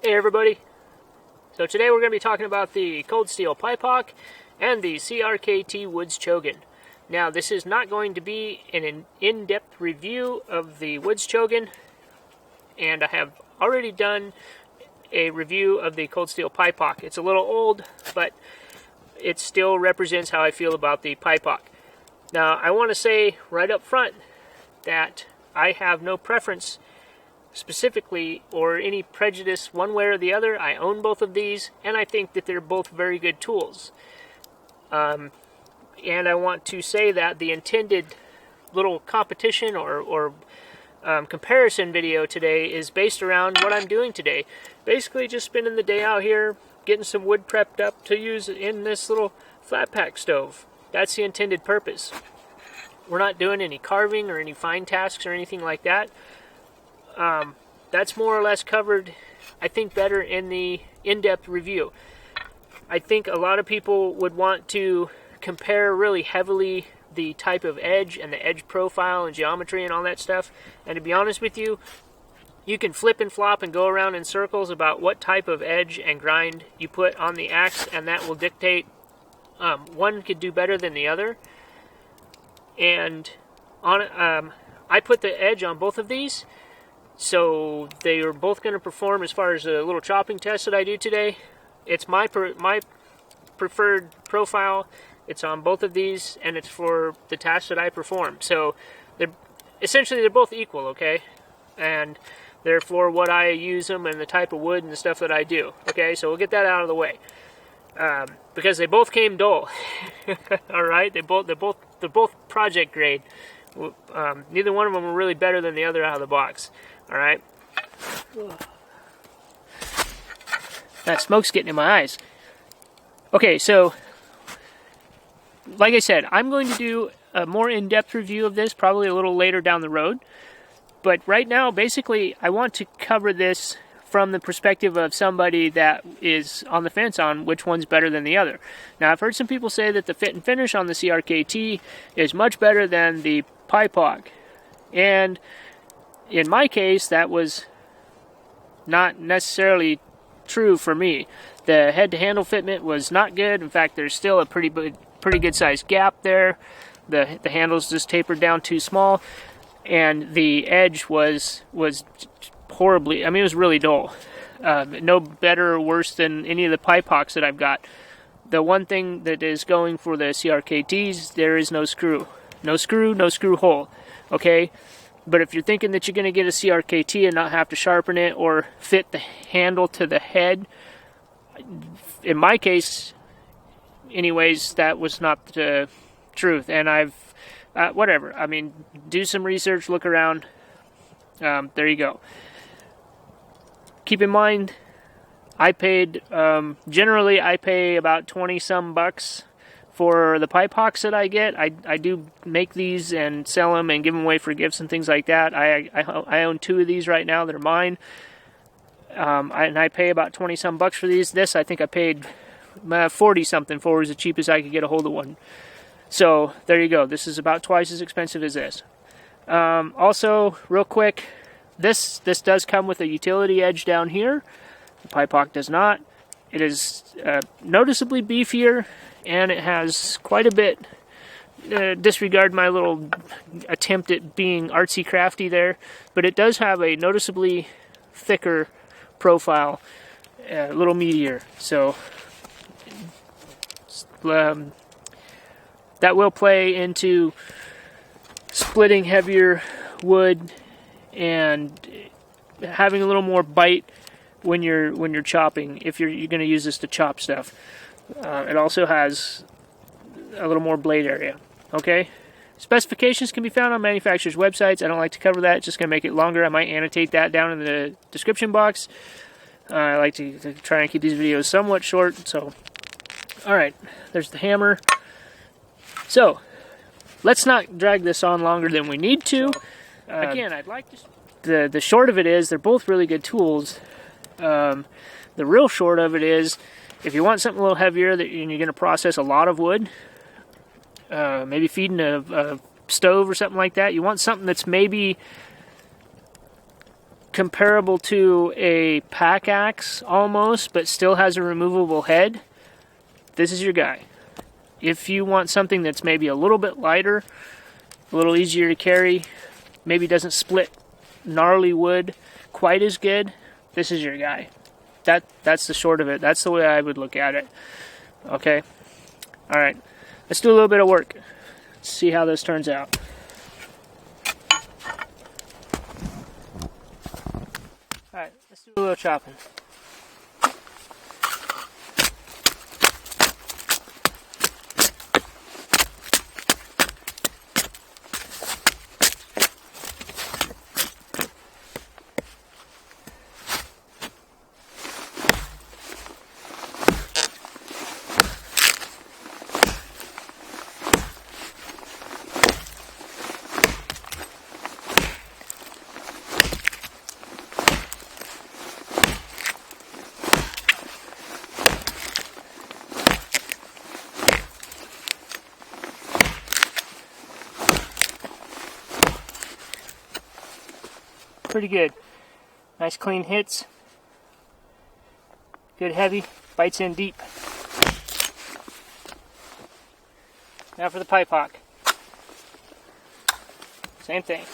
Hey everybody, so today we're going to be talking about the cold steel pipe hawk and the CRKT woods Chogan. Now this is not going to be an in-depth review of the woods Chogan, and I have already done a review of the cold steel pipe hawk. It's a little old, but it still represents how I feel about the pipe hawk. Now I want to say right up front that I have no preference specifically or any prejudice one way or the other. I own both of these, and I think that they're both very good tools. And I want to say that the intended little competition or comparison video today is based around what I'm doing today. Basically just spending the day out here getting some wood prepped up to use in this little flat pack stove. That's the intended purpose. We're not doing any carving or any fine tasks or anything like that. That's more or less covered, I think, better in the in-depth review. I think a lot of people would want to compare really heavily the type of edge and the edge profile and geometry and all that stuff. And to be honest with you, you can flip and flop and go around in circles about what type of edge and grind you put on the axe, and that will dictate one could do better than the other. And I put the edge on both of these, so they are both going to perform as far as a little chopping test that I do today. It's my preferred profile. It's on both of these, and it's for the tasks that I perform. So they're both equal, okay? And therefore what I use them and the type of wood and the stuff that I do. Okay, so we'll get that out of the way. Because they both came dull. All right, they're both project grade. Neither one of them were really better than the other out of the box. All right. That smoke's getting in my eyes. Okay, so like I said, I'm going to do a more in-depth review of this probably a little later down the road. But right now, basically, I want to cover this from the perspective of somebody that is on the fence on which one's better than the other. Now, I've heard some people say that the fit and finish on the CRKT is much better than the pipe hawk. And in my case, that was not necessarily true for me. The head-to-handle fitment was not good. In fact, there's still a pretty good sized gap there. The handles just tapered down too small, and the edge was horribly, I mean, it was really dull. No better or worse than any of the pipe hawks that I've got. The one thing that is going for the CRKTs, there is no screw. No screw hole. Okay? But if you're thinking that you're going to get a CRKT and not have to sharpen it or fit the handle to the head, in my case, anyways, that was not the truth. And I've, whatever. I mean, do some research, look around. There you go. Keep in mind, I paid, generally I pay about 20-some bucks for the pipe hawks that I get. I do make these and sell them and give them away for gifts and things like that. I own 2 of these right now that are mine. And I pay about 20-some bucks for these. This, I think I paid 40-something for, as cheap as I could get a hold of one. So, there you go. This is about twice as expensive as this. Also, real quick, this does come with a utility edge down here. The pipe hawk does not. It is noticeably beefier, and it has quite a bit, disregard my little attempt at being artsy-crafty there, but it does have a noticeably thicker profile, a little meatier. So that will play into splitting heavier wood and having a little more bite when you're chopping, if you're going to use this to chop stuff. It also has a little more blade area. Okay? Specifications can be found on manufacturers' websites. I don't like to cover that. It's just going to make it longer. I might annotate that down in the description box. I like to try and keep these videos somewhat short. So, alright. There's the hammer. So, let's not drag this on longer than we need to. Again, I'd like to... The short of it is, they're both really good tools. The real short of it is, if you want something a little heavier and you're going to process a lot of wood, maybe feeding a stove or something like that, you want something that's maybe comparable to a pack axe almost, but still has a removable head, this is your guy. If you want something that's maybe a little bit lighter, a little easier to carry, maybe doesn't split gnarly wood quite as good, this is your guy. That's the short of it. That's the way I would look at it. Okay? Alright, let's do a little bit of work. Let's see how this turns out. Alright, let's do a little chopping. Pretty good. Nice clean hits. Good heavy. Bites in deep. Now for the pipe hawk. Same thing.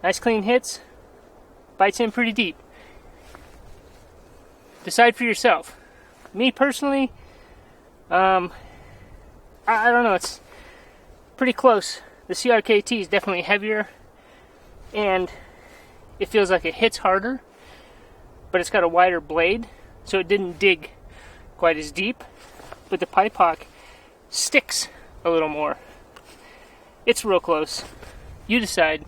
Nice clean hits, bites in pretty deep. Decide for yourself. Me personally, I don't know, it's pretty close. The CRKT is definitely heavier and it feels like it hits harder, but it's got a wider blade, so it didn't dig quite as deep. But the pipe hawk sticks a little more. It's real close. You decide.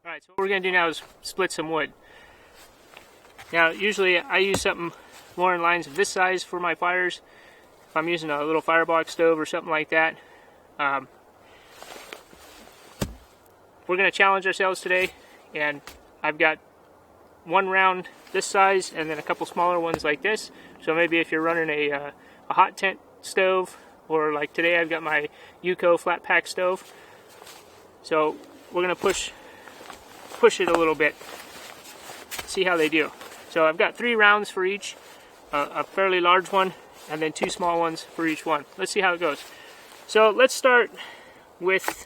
Alright, so what we're going to do now is split some wood. Now, usually I use something more in lines of this size for my fires. If I'm using a little firebox stove or something like that. We're going to challenge ourselves today, and I've got one round this size and then a couple smaller ones like this. So maybe if you're running a hot tent stove, or like today I've got my Yuko flat pack stove. So we're going to push it a little bit, see how they do. So I've got 3 rounds for each, a fairly large one, and then 2 small ones for each one. Let's see how it goes. So let's start with,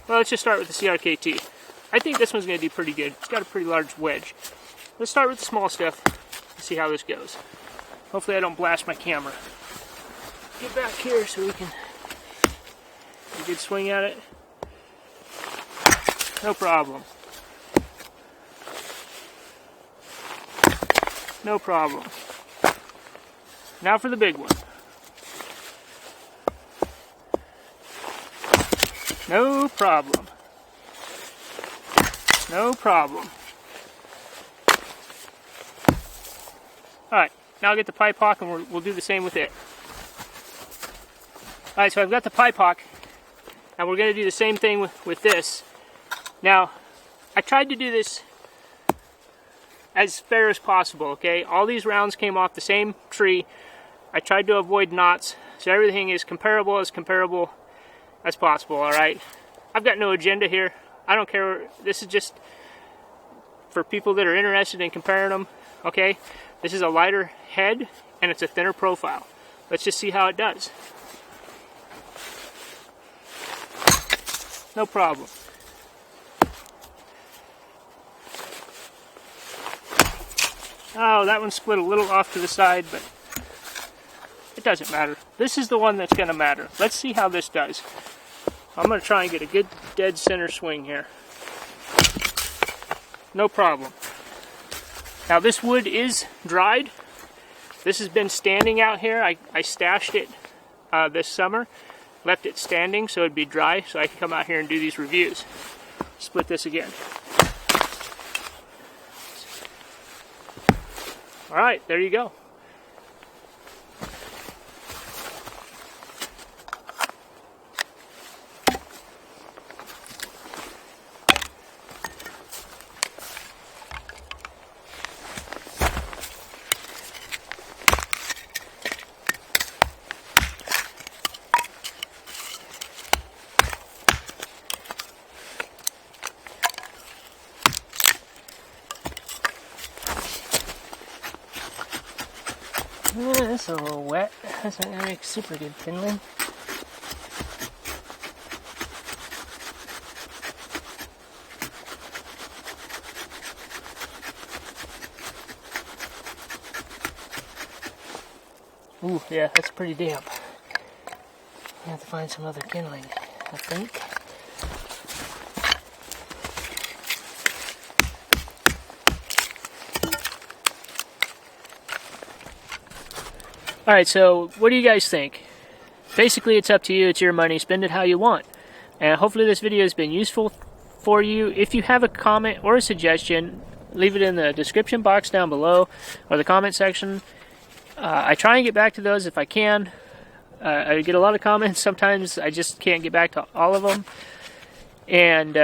well, let's just start with the CRKT. I think this one's going to do pretty good. It's got a pretty large wedge. Let's start with the small stuff and see how this goes. Hopefully I don't blast my camera. Get back here so we can get a good swing at it. No problem. No problem. Now for the big one. No problem. No problem. Alright, now I'll get the pipe hawk and we'll do the same with it. Alright, so I've got the pipe hawk, and we're going to do the same thing with this. Now, I tried to do this as fair as possible, okay? All these rounds came off the same tree. I tried to avoid knots, so everything is comparable as possible, alright? I've got no agenda here. I don't care. This is just for people that are interested in comparing them, okay? This is a lighter head, and it's a thinner profile. Let's just see how it does. No problem. Oh, that one split a little off to the side, but it doesn't matter. this is the one that's going to matter. Let's see how this does. I'm going to try and get a good dead center swing here. No problem. Now this wood is dried. This has been standing out here. I stashed it this summer. Left it standing so it'd be dry so I can come out here and do these reviews. Split this again. Alright, there you go. That's a little wet. That's not gonna make super good kindling. Ooh, yeah, that's pretty damp. I have to find some other kindling, I think. Alright, so what do you guys think? Basically, it's up to you. It's your money. Spend it how you want. And hopefully this video has been useful for you. If you have a comment or a suggestion, leave it in the description box down below or the comment section. I try and get back to those if I can. I get a lot of comments. Sometimes I just can't get back to all of them. And,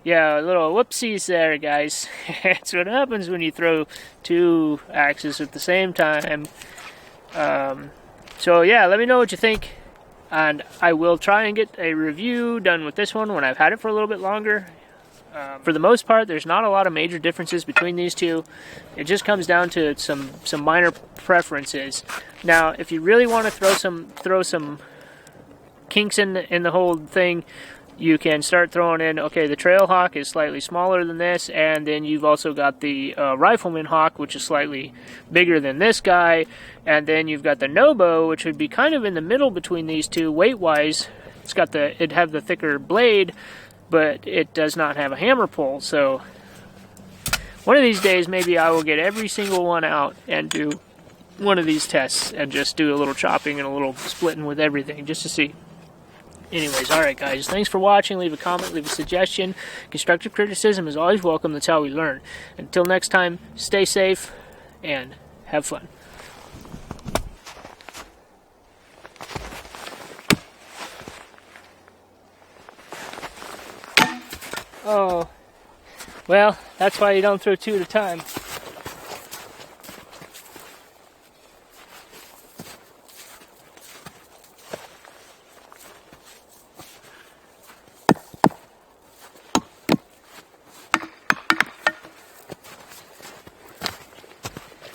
yeah, a little whoopsies there, guys. That's what happens when you throw two axes at the same time. So yeah, let me know what you think, and I will try and get a review done with this one when I've had it for a little bit longer. For the most part, there's not a lot of major differences between these two. It just comes down to some minor preferences. Now, if you really want to throw some kinks in the whole thing, you can start throwing in, okay, the trail hawk is slightly smaller than this, and then you've also got the rifleman hawk, which is slightly bigger than this guy, and then you've got the nobo, which would be kind of in the middle between these two weight-wise. It'd have the thicker blade, but it does not have a hammer pull, so one of these days maybe I will get every single one out and do one of these tests and just do a little chopping and a little splitting with everything just to see. Anyways, alright guys, thanks for watching. Leave a comment, leave a suggestion. Constructive criticism is always welcome. That's how we learn. Until next time, stay safe and have fun. Oh, well, that's why you don't throw two at a time.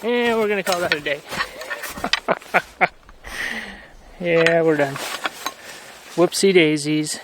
And we're going to call that a day. Yeah, we're done. Whoopsie daisies.